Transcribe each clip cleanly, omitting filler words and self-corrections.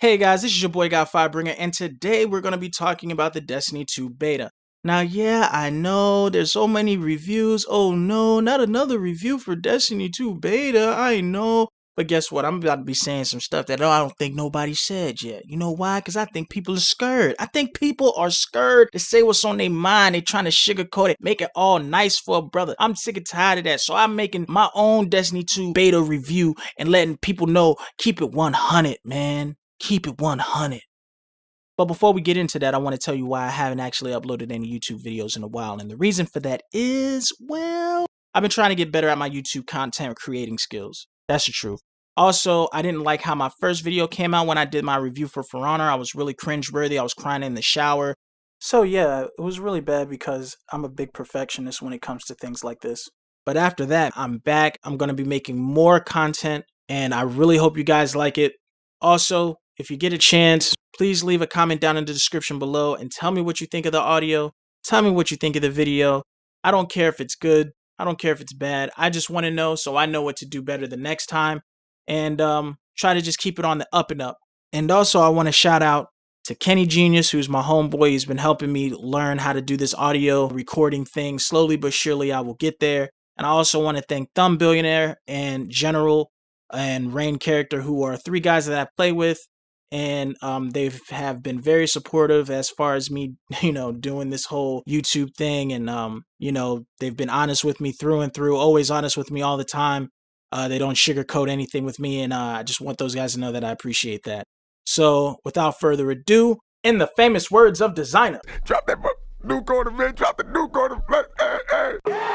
Hey guys, this is your boy Godfirebringer, and today we're going to be talking about the Destiny 2 beta. Now, yeah, I know there's so many reviews. Oh no, not another review for Destiny 2 beta, I know. But guess what? I'm about to be saying some stuff that I don't think nobody said yet. You know why? Because I think people are scared. I think people are scared to say what's on their mind. They're trying to sugarcoat it, make it all nice for a brother. I'm sick and tired of that. So I'm making my own Destiny 2 beta review and letting people know, keep it 100, man. Keep it 100. But before we get into that, I want to tell you why I haven't actually uploaded any YouTube videos in a while. And the reason for that is, well, I've been trying to get better at my YouTube content creating skills. That's the truth. Also, I didn't like how my first video came out when I did my review for Honor. I was really cringeworthy. I was crying in the shower. So yeah, it was really bad because I'm a big perfectionist when it comes to things like this. But after that, I'm back. I'm going to be making more content, and I really hope you guys like it. Also, if you get a chance, please leave a comment down in the description below and tell me what you think of the audio. Tell me what you think of the video. I don't care if it's good. I don't care if it's bad. I just want to know so I know what to do better the next time. And try to just keep it on the up and up. And also, I want to shout out to Kenny Genius, who's my homeboy. He's been helping me learn how to do this audio recording thing. Slowly but surely, I will get there. And I also want to thank Thumb Billionaire and General and Rain Character, who are three guys that I play with. And they have been very supportive as far as me, doing this whole YouTube thing. And, they've been honest with me through and through, always honest with me all the time. They don't sugarcoat anything with me. And I just want those guys to know that I appreciate that. So without further ado, in the famous words of Designer, drop that nuke on the man, drop the nuke on the hey.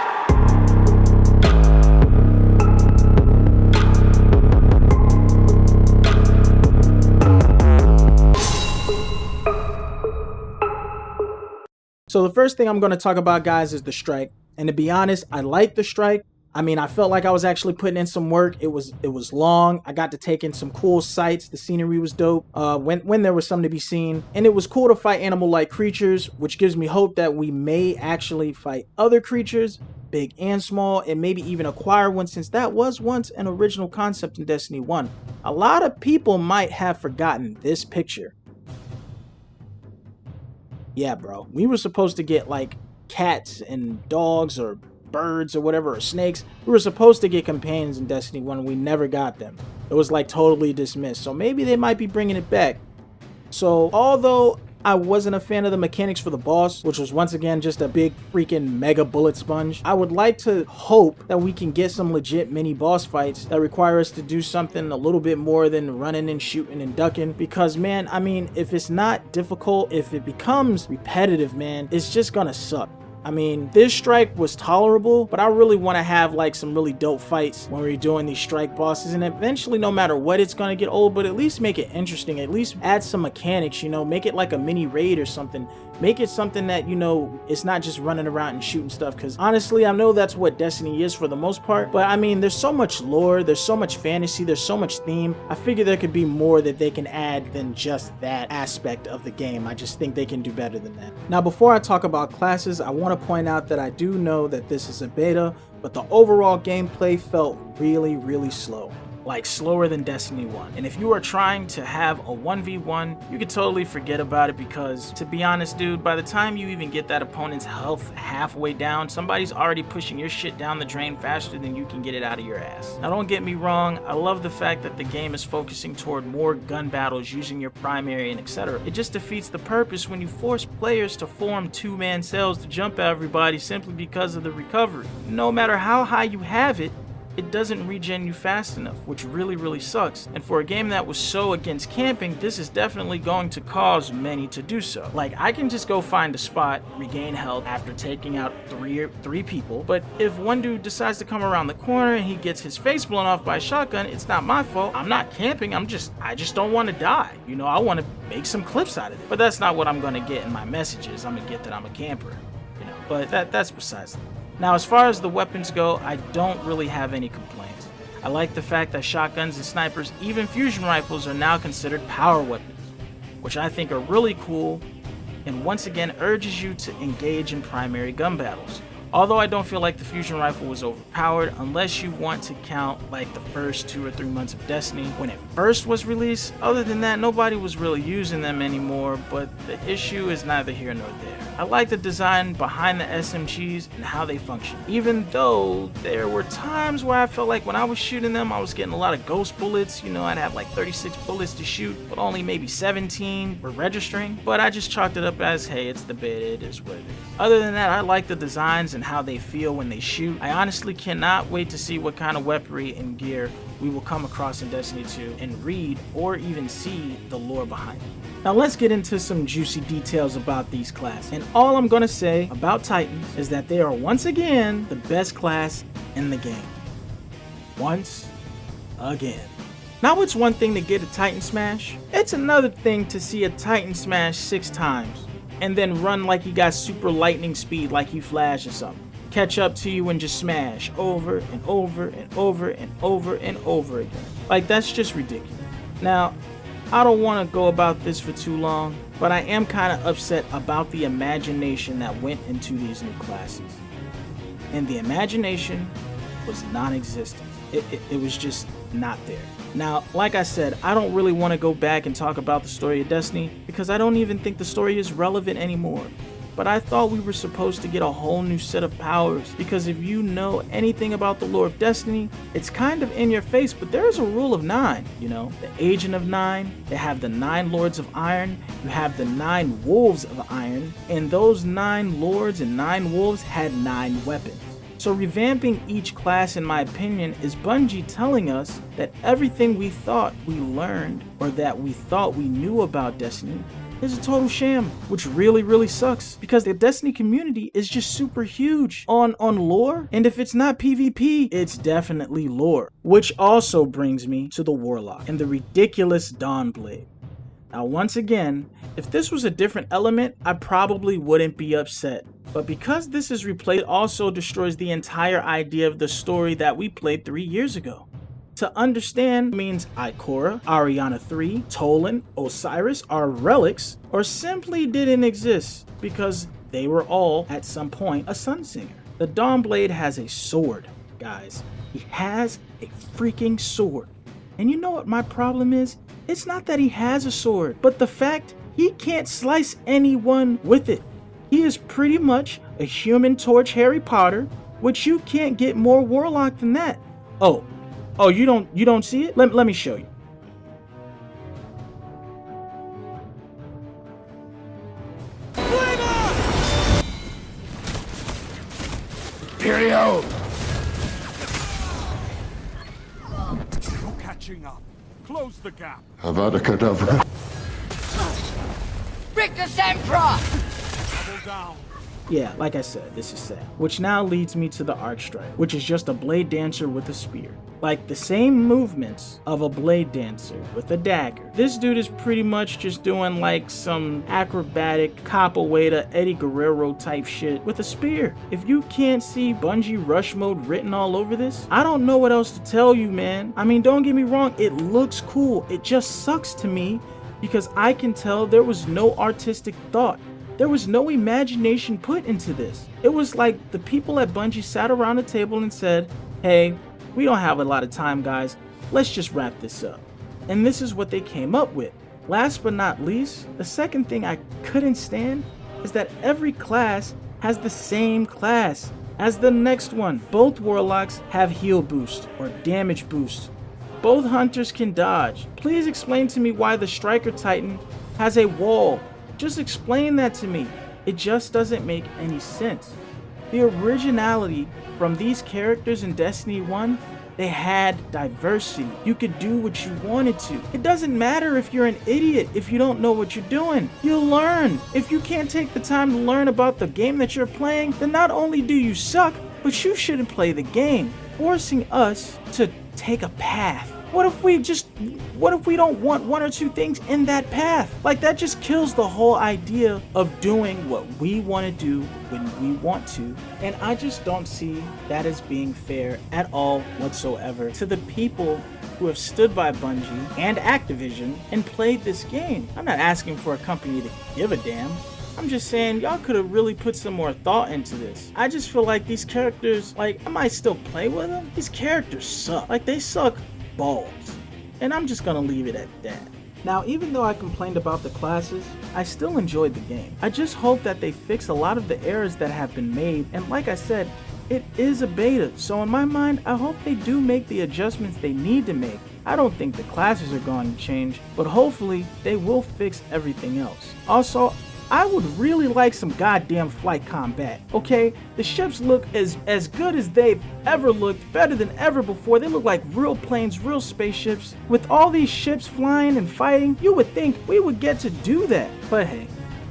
So the first thing I'm going to talk about, guys, is the strike. And to be honest, I like the strike. I mean, I felt like I was actually putting in some work. It was long. I got to take in some cool sights. The scenery was dope. When there was something to be seen. And it was cool to fight animal-like creatures, which gives me hope that we may actually fight other creatures, big and small, and maybe even acquire one, since that was once an original concept in Destiny 1. A lot of people might have forgotten this picture. Yeah, bro. We were supposed to get like cats and dogs or birds or whatever, or snakes. We were supposed to get companions in Destiny 1. We never got them. It was like totally dismissed. So maybe they might be bringing it back. So although I wasn't a fan of the mechanics for the boss, which was once again just a big freaking mega bullet sponge, I would like to hope that we can get some legit mini boss fights that require us to do something a little bit more than running and shooting and ducking. Because man, I mean, if it's not difficult, if it becomes repetitive, man, it's just gonna suck. I mean, this strike was tolerable, but I really want to have like some really dope fights when we're doing these strike bosses. And eventually, no matter what, it's going to get old, but at least make it interesting. At least add some mechanics, make it like a mini raid or something. Make it something that, it's not just running around and shooting stuff. Because honestly, I know that's what Destiny is for the most part. But I mean, there's so much lore, there's so much fantasy, there's so much theme. I figure there could be more that they can add than just that aspect of the game. I just think they can do better than that. Now, before I talk about classes, I want to point out that I do know that this is a beta, but the overall gameplay felt really, really slow. Like slower than Destiny 1. And if you are trying to have a 1v1, you could totally forget about it, because to be honest, dude, by the time you even get that opponent's health halfway down, somebody's already pushing your shit down the drain faster than you can get it out of your ass. Now don't get me wrong, I love the fact that the game is focusing toward more gun battles using your primary and etc. It just defeats the purpose when you force players to form two-man cells to jump at everybody simply because of the recovery. No matter how high you have it, it doesn't regen you fast enough, which really sucks. And for a game that was so against camping, this is definitely going to cause many to do so. Like, I can just go find a spot, regain health after taking out three people, but if one dude decides to come around the corner and he gets his face blown off by a shotgun, it's not my fault. I'm not camping, I just don't want to die. I want to make some clips out of it. But that's not what I'm going to get in my messages. I'm going to get that I'm a camper, but that's besides the point. Now, as far as the weapons go, I don't really have any complaints. I like the fact that shotguns and snipers, even fusion rifles, are now considered power weapons, which I think are really cool, and once again urges you to engage in primary gun battles. Although I don't feel like the fusion rifle was overpowered unless you want to count like the first 2 or 3 months of Destiny when it first was released. Other than that, nobody was really using them anymore, but the issue is neither here nor there. I like the design behind the SMGs and how they function, even though there were times where I felt like when I was shooting them, I was getting a lot of ghost bullets. You know, I'd have like 36 bullets to shoot, but only maybe 17 were registering. But I just chalked it up as, hey, it's the beta, it is what it is. Other than that, I like the designs and how they feel when they shoot. I honestly cannot wait to see what kind of weaponry and gear we will come across in Destiny 2 and read or even see the lore behind it. Now let's get into some juicy details about these classes. And all I'm gonna say about Titans is that they are once again the best class in the game. Once again. Now it's one thing to get a Titan smash, it's another thing to see a Titan smash 6 times and then run like you got super lightning speed like you Flash or something. Catch up to you and just smash over and over and over and over and over again. Like, that's just ridiculous. Now, I don't want to go about this for too long, but I am kind of upset about the imagination that went into these new classes. And the imagination was non-existent. It was just not there. Now, like I said, I don't really want to go back and talk about the story of Destiny because I don't even think the story is relevant anymore. But I thought we were supposed to get a whole new set of powers, because if you know anything about the lore of Destiny, it's kind of in your face, but there's a rule of 9, you know? The Agent of 9, they have the 9 Lords of Iron, you have the 9 Wolves of Iron, and those 9 Lords and 9 Wolves had 9 weapons. So revamping each class, in my opinion, is Bungie telling us that everything we thought we learned or that we thought we knew about Destiny is a total sham, which really sucks, because the Destiny community is just super huge on lore, and if it's not PvP, it's definitely lore. Which also brings me to the Warlock and the ridiculous Dawnblade. Now once again, if this was a different element, I probably wouldn't be upset. But because this is replayed, it also destroys the entire idea of the story that we played 3 years ago. To understand means Ikora, Ariana 3, Tolan, Osiris are relics or simply didn't exist because they were all, at some point, a Sun Singer. The Dawnblade has a sword, guys. He has a freaking sword. And you know what my problem is? It's not that he has a sword, but the fact he can't slice anyone with it. He is pretty much a Human Torch Harry Potter, which you can't get more Warlock than that. Oh, you don't see it? Let me show you. Cheerio! You're catching up. Close the gap. Avada Kedavra. Victor Sempra! Double down. Yeah, like I said, this is sad. Which now leads me to the Arcstrike, which is just a blade dancer with a spear. Like the same movements of a blade dancer with a dagger. This dude is pretty much just doing like some acrobatic capoeira Eddie Guerrero type shit with a spear. If you can't see Bungie Rush Mode written all over this, I don't know what else to tell you, man. I mean, don't get me wrong, it looks cool. It just sucks to me because I can tell there was no artistic thought. There was no imagination put into this. It was like the people at Bungie sat around a table and said, hey, we don't have a lot of time, guys. Let's just wrap this up. And this is what they came up with. Last but not least, the second thing I couldn't stand is that every class has the same class as the next one. Both Warlocks have heal boost or damage boost. Both Hunters can dodge. Please explain to me why the Striker Titan has a wall. Just explain that to me. It just doesn't make any sense. The originality from these characters in Destiny 1, they had diversity. You could do what you wanted to. It doesn't matter if you're an idiot if you don't know what you're doing. You'll learn. If you can't take the time to learn about the game that you're playing, then not only do you suck, but you shouldn't play the game. Forcing us to take a path. What if we don't want 1 or 2 things in that path? Like, that just kills the whole idea of doing what we want to do when we want to. And I just don't see that as being fair at all whatsoever to the people who have stood by Bungie and Activision and played this game. I'm not asking for a company to give a damn, I'm just saying, y'all could have really put some more thought into this. I just feel like these characters, like, I might still play with them. These characters suck. Like, they suck balls. And I'm just gonna leave it at that. Now, even though I complained about the classes, I still enjoyed the game. I just hope that they fix a lot of the errors that have been made, and like I said, it is a beta, so in my mind, I hope they do make the adjustments they need to make. I don't think the classes are going to change, but hopefully they will fix everything else. Also, I would really like some goddamn flight combat, okay? The ships look as good as they've ever looked, better than ever before. They look like real planes, real spaceships. With all these ships flying and fighting, you would think we would get to do that. But hey,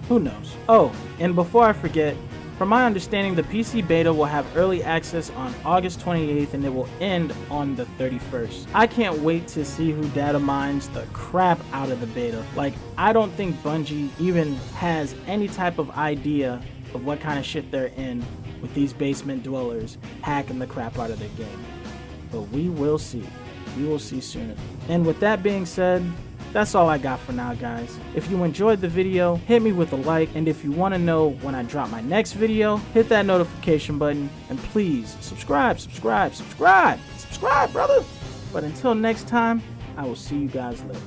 who knows? Oh, and before I forget, from my understanding, the PC beta will have early access on August 28th and it will end on the 31st. I can't wait to see who data mines the crap out of the beta. Like, I don't think Bungie even has any type of idea of what kind of shit they're in with these basement dwellers hacking the crap out of their game. But we will see. We will see soon. And with that being said, that's all I got for now, guys. If you enjoyed the video, hit me with a like, and if you want to know when I drop my next video, hit that notification button, and please subscribe, brother. But until next time, I will see you guys later.